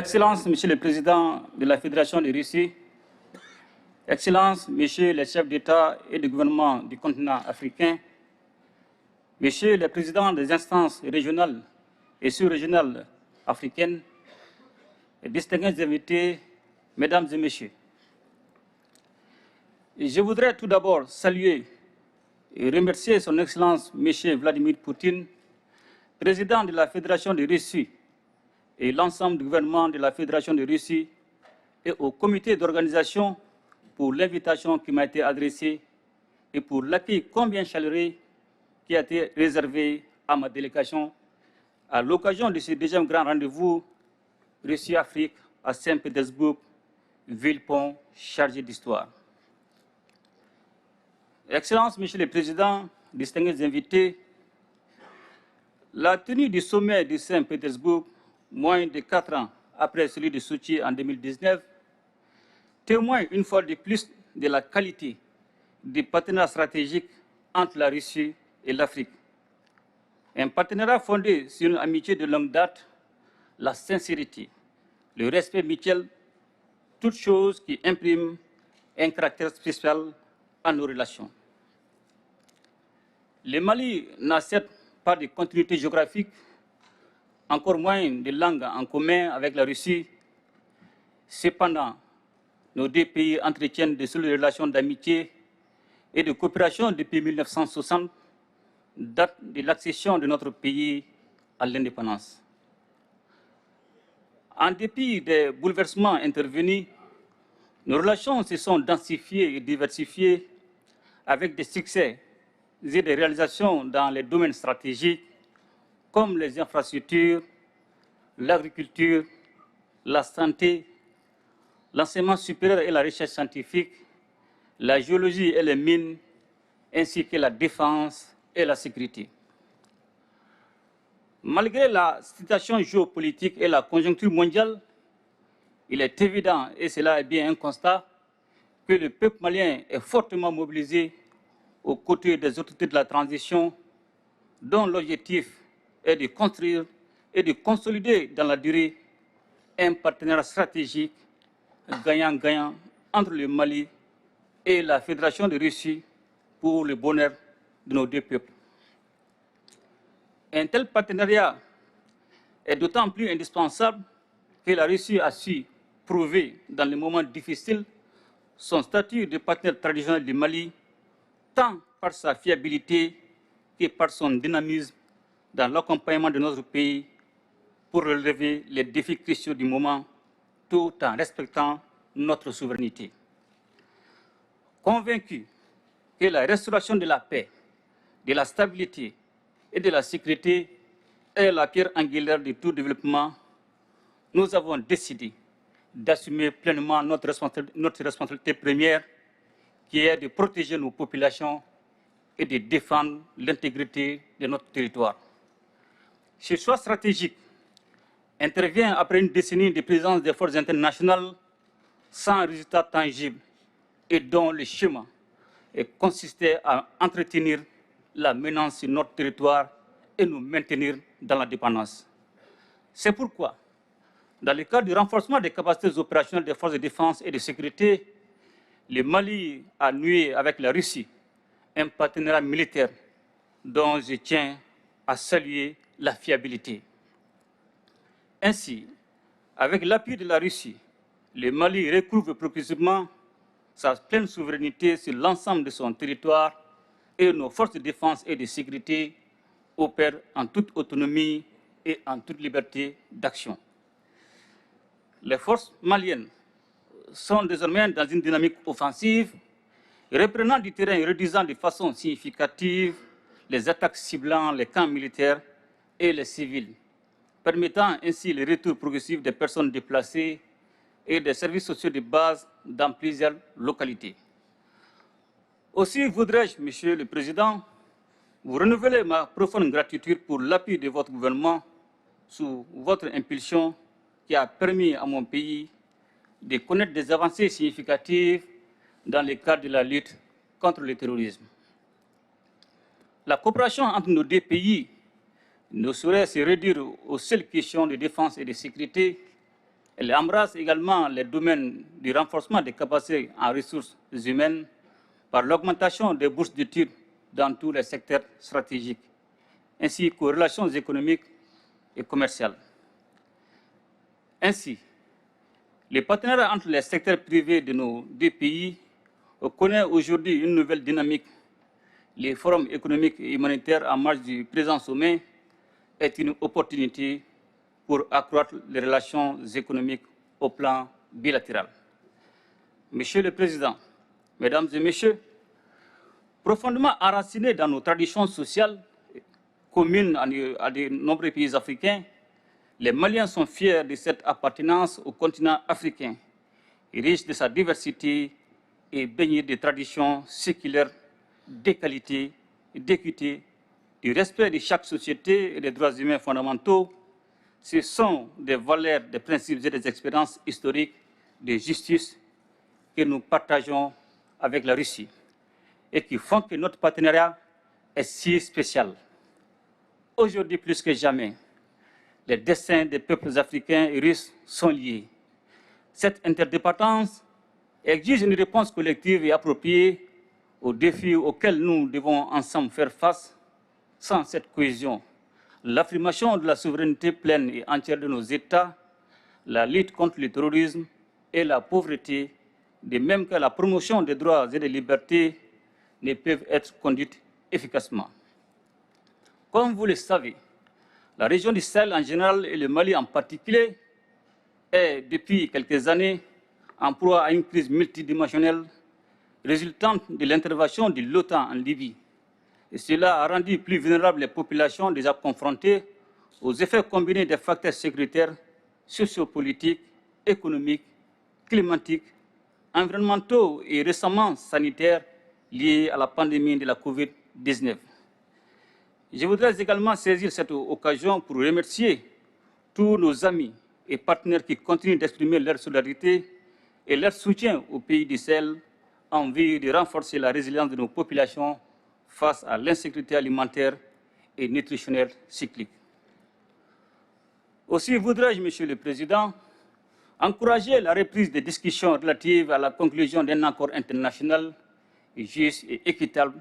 Excellences, Monsieur le Président de la Fédération de Russie, Excellences, Messieurs les chefs d'État et de gouvernement du continent africain, Messieurs les présidents des instances régionales et sous-régionales africaines, distingués invités, Mesdames et Messieurs. Je voudrais tout d'abord saluer et remercier Son Excellence M. Vladimir Poutine, Président de la Fédération de Russie, et l'ensemble du gouvernement de la Fédération de Russie et au comité d'organisation pour l'invitation qui m'a été adressée et pour l'accueil combien chaleureux qui a été réservé à ma délégation à l'occasion de ce deuxième grand rendez-vous Russie-Afrique à Saint-Pétersbourg, ville-pont chargée d'histoire. Excellences, Monsieur le Président, distingués invités, la tenue du sommet de Saint-Pétersbourg, moins de 4 ans après celui de Sochi en 2019, témoigne une fois de plus de la qualité du partenariat stratégique entre la Russie et l'Afrique. Un partenariat fondé sur une amitié de longue date, la sincérité, le respect mutuel, toutes choses qui impriment un caractère spécial à nos relations. Le Mali n'a certes pas de continuité géographique, encore moins de langues en commun avec la Russie. Cependant, nos deux pays entretiennent de solides relations d'amitié et de coopération depuis 1960, date de l'accession de notre pays à l'indépendance. En dépit des bouleversements intervenus, nos relations se sont densifiées et diversifiées avec des succès et des réalisations dans les domaines stratégiques comme les infrastructures, l'agriculture, la santé, l'enseignement supérieur et la recherche scientifique, la géologie et les mines, ainsi que la défense et la sécurité. Malgré la situation géopolitique et la conjoncture mondiale, il est évident, et cela est bien un constat, que le peuple malien est fortement mobilisé aux côtés des autorités de la transition, dont l'objectif est de construire et de consolider dans la durée un partenariat stratégique gagnant-gagnant entre le Mali et la Fédération de Russie pour le bonheur de nos deux peuples. Un tel partenariat est d'autant plus indispensable que la Russie a su prouver dans les moments difficiles son statut de partenaire traditionnel du Mali, tant par sa fiabilité que par son dynamisme dans l'accompagnement de notre pays pour relever les défis cruciaux du moment, tout en respectant notre souveraineté. Convaincu que la restauration de la paix, de la stabilité et de la sécurité est la pierre angulaire de tout développement, nous avons décidé d'assumer pleinement notre responsabilité première, qui est de protéger nos populations et de défendre l'intégrité de notre territoire. Ce choix stratégique intervient après une décennie de présence des forces internationales sans résultat tangible et dont le schéma consistait à entretenir la menace sur notre territoire et nous maintenir dans la dépendance. C'est pourquoi, dans le cadre du renforcement des capacités opérationnelles des forces de défense et de sécurité, le Mali a noué avec la Russie un partenariat militaire dont je tiens à saluer la fiabilité. Ainsi, avec l'appui de la Russie, le Mali recouvre progressivement sa pleine souveraineté sur l'ensemble de son territoire et nos forces de défense et de sécurité opèrent en toute autonomie et en toute liberté d'action. Les forces maliennes sont désormais dans une dynamique offensive, reprenant du terrain et réduisant de façon significative les attaques ciblant les camps militaires et les civils, permettant ainsi le retour progressif des personnes déplacées et des services sociaux de base dans plusieurs localités. Aussi voudrais-je, Monsieur le Président, vous renouveler ma profonde gratitude pour l'appui de votre gouvernement sous votre impulsion qui a permis à mon pays de connaître des avancées significatives dans le cadre de la lutte contre le terrorisme. La coopération entre nos deux pays ne saurait se réduire aux seules questions de défense et de sécurité. Elle embrasse également les domaines du renforcement des capacités en ressources humaines par l'augmentation des bourses d'études dans tous les secteurs stratégiques, ainsi qu'aux relations économiques et commerciales. Ainsi, les partenariats entre les secteurs privés de nos deux pays connaissent aujourd'hui une nouvelle dynamique. Les forums économiques et humanitaires en marge du présent sommet est une opportunité pour accroître les relations économiques au plan bilatéral. Monsieur le Président, Mesdames et Messieurs, profondément enracinés dans nos traditions sociales communes à de nombreux pays africains, les Maliens sont fiers de cette appartenance au continent africain, riche de sa diversité et baigné de traditions séculaires, d'égalité, d'équité, du respect de chaque société et des droits humains fondamentaux. Ce sont des valeurs, des principes et des expériences historiques de justice que nous partageons avec la Russie et qui font que notre partenariat est si spécial. Aujourd'hui, plus que jamais, les destins des peuples africains et russes sont liés. Cette interdépendance exige une réponse collective et appropriée aux défis auxquels nous devons ensemble faire face. Sans cette cohésion, l'affirmation de la souveraineté pleine et entière de nos États, la lutte contre le terrorisme et la pauvreté, de même que la promotion des droits et des libertés, ne peuvent être conduites efficacement. Comme vous le savez, la région du Sahel en général et le Mali en particulier est, depuis quelques années, en proie à une crise multidimensionnelle résultante de l'intervention de l'OTAN en Libye. Et cela a rendu plus vulnérables les populations déjà confrontées aux effets combinés des facteurs sécuritaires, sociopolitiques, économiques, climatiques, environnementaux et récemment sanitaires liés à la pandémie de la COVID-19. Je voudrais également saisir cette occasion pour remercier tous nos amis et partenaires qui continuent d'exprimer leur solidarité et leur soutien au pays du Sahel en vue de renforcer la résilience de nos populations face à l'insécurité alimentaire et nutritionnelle cyclique. Aussi voudrais-je, Monsieur le Président, encourager la reprise des discussions relatives à la conclusion d'un accord international juste et équitable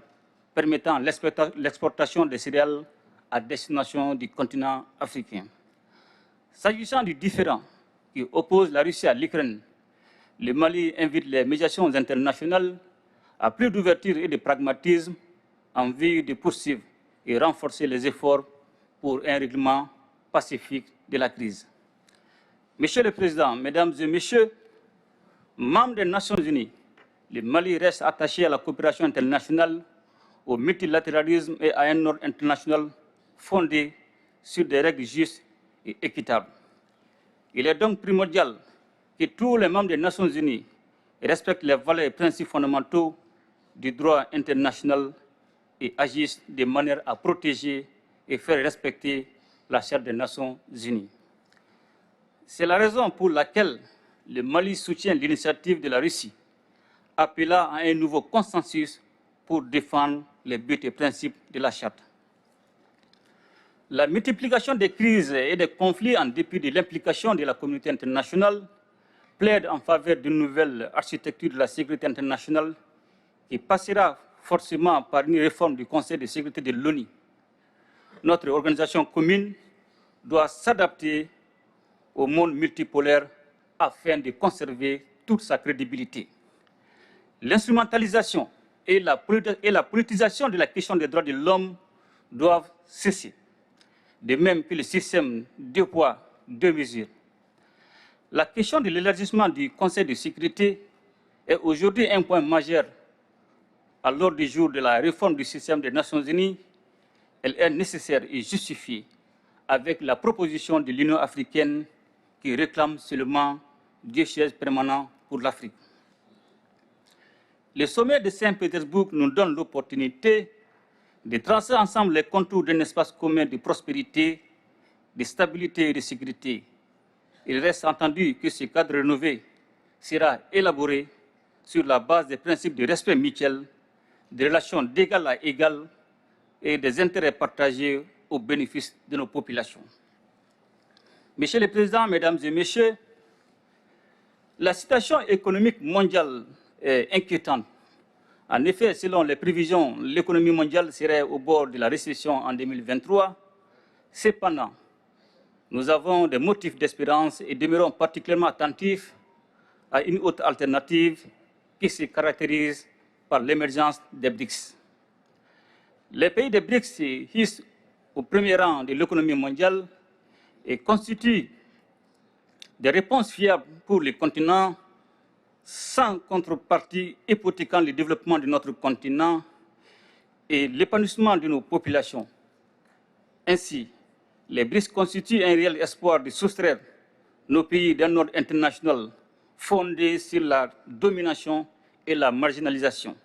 permettant l'exportation des céréales à destination du continent africain. S'agissant du différend qui oppose la Russie à l'Ukraine, le Mali invite les médiations internationales à plus d'ouverture et de pragmatisme en vue de poursuivre et renforcer les efforts pour un règlement pacifique de la crise. Monsieur le Président, Mesdames et Messieurs, membres des Nations Unies, le Mali reste attaché à la coopération internationale, au multilatéralisme et à un ordre international fondé sur des règles justes et équitables. Il est donc primordial que tous les membres des Nations Unies respectent les valeurs et principes fondamentaux du droit international et agissent de manière à protéger et faire respecter la Charte des Nations Unies. C'est la raison pour laquelle le Mali soutient l'initiative de la Russie, appelant à un nouveau consensus pour défendre les buts et principes de la Charte. La multiplication des crises et des conflits en dépit de l'implication de la communauté internationale plaide en faveur d'une nouvelle architecture de la sécurité internationale qui passera forcément par une réforme du Conseil de sécurité de l'ONU. Notre organisation commune doit s'adapter au monde multipolaire afin de conserver toute sa crédibilité. L'instrumentalisation et la politisation de la question des droits de l'homme doivent cesser, de même que le système deux poids, deux mesures. La question de l'élargissement du Conseil de sécurité est aujourd'hui un point majeur à l'ordre du jour de la réforme du système des Nations Unies. Elle est nécessaire et justifiée avec la proposition de l'Union africaine qui réclame seulement 2 sièges permanents pour l'Afrique. Le sommet de Saint-Pétersbourg nous donne l'opportunité de tracer ensemble les contours d'un espace commun de prospérité, de stabilité et de sécurité. Il reste entendu que ce cadre rénové sera élaboré sur la base des principes de respect mutuel, des relations d'égal à égal et des intérêts partagés au bénéfice de nos populations. Monsieur le Président, Mesdames et Messieurs, La situation économique mondiale est inquiétante. En effet, selon les prévisions, l'économie mondiale serait au bord de la récession en 2023. Cependant, nous avons des motifs d'espérance et demeurons particulièrement attentifs à une autre alternative qui se caractérise par l'émergence des BRICS. Les pays des BRICS se hissent au premier rang de l'économie mondiale et constituent des réponses fiables pour le continent sans contrepartie hypothéquant le développement de notre continent et l'épanouissement de nos populations. Ainsi, les BRICS constituent un réel espoir de soustraire nos pays d'un ordre international fondé sur la domination et la marginalisation.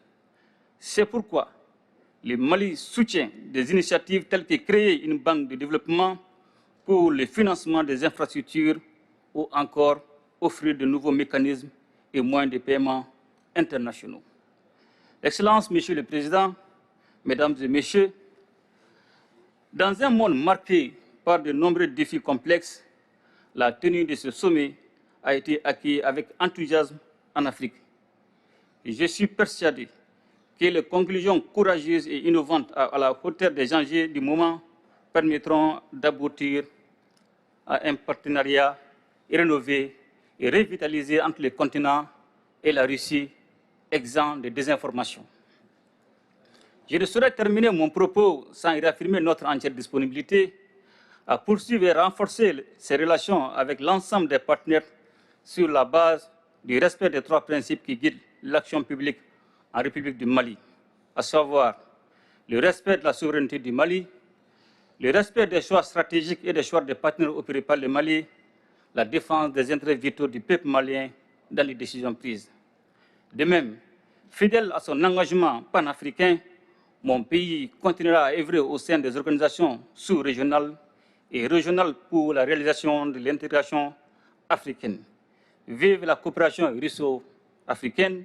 C'est pourquoi le Mali soutient des initiatives telles que créer une banque de développement pour le financement des infrastructures ou encore offrir de nouveaux mécanismes et moyens de paiement internationaux. Excellences, Monsieur le Président, Mesdames et Messieurs, dans un monde marqué par de nombreux défis complexes, la tenue de ce sommet a été accueillie avec enthousiasme en Afrique. Et je suis persuadé que les conclusions courageuses et innovantes à la hauteur des enjeux du moment permettront d'aboutir à un partenariat rénové et revitalisé entre le continent et la Russie, exempt de désinformation. Je ne saurais terminer mon propos sans réaffirmer notre entière disponibilité à poursuivre et renforcer ces relations avec l'ensemble des partenaires sur la base du respect des trois principes qui guident l'action publique en République du Mali, à savoir le respect de la souveraineté du Mali, le respect des choix stratégiques et des choix des partenaires opérés par le Mali, la défense des intérêts vitaux du peuple malien dans les décisions prises. De même, fidèle à son engagement panafricain, mon pays continuera à œuvrer au sein des organisations sous-régionales et régionales pour la réalisation de l'intégration africaine. Vive la coopération russo-africaine,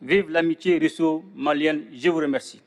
vive l'amitié russo-malienne. Je vous remercie.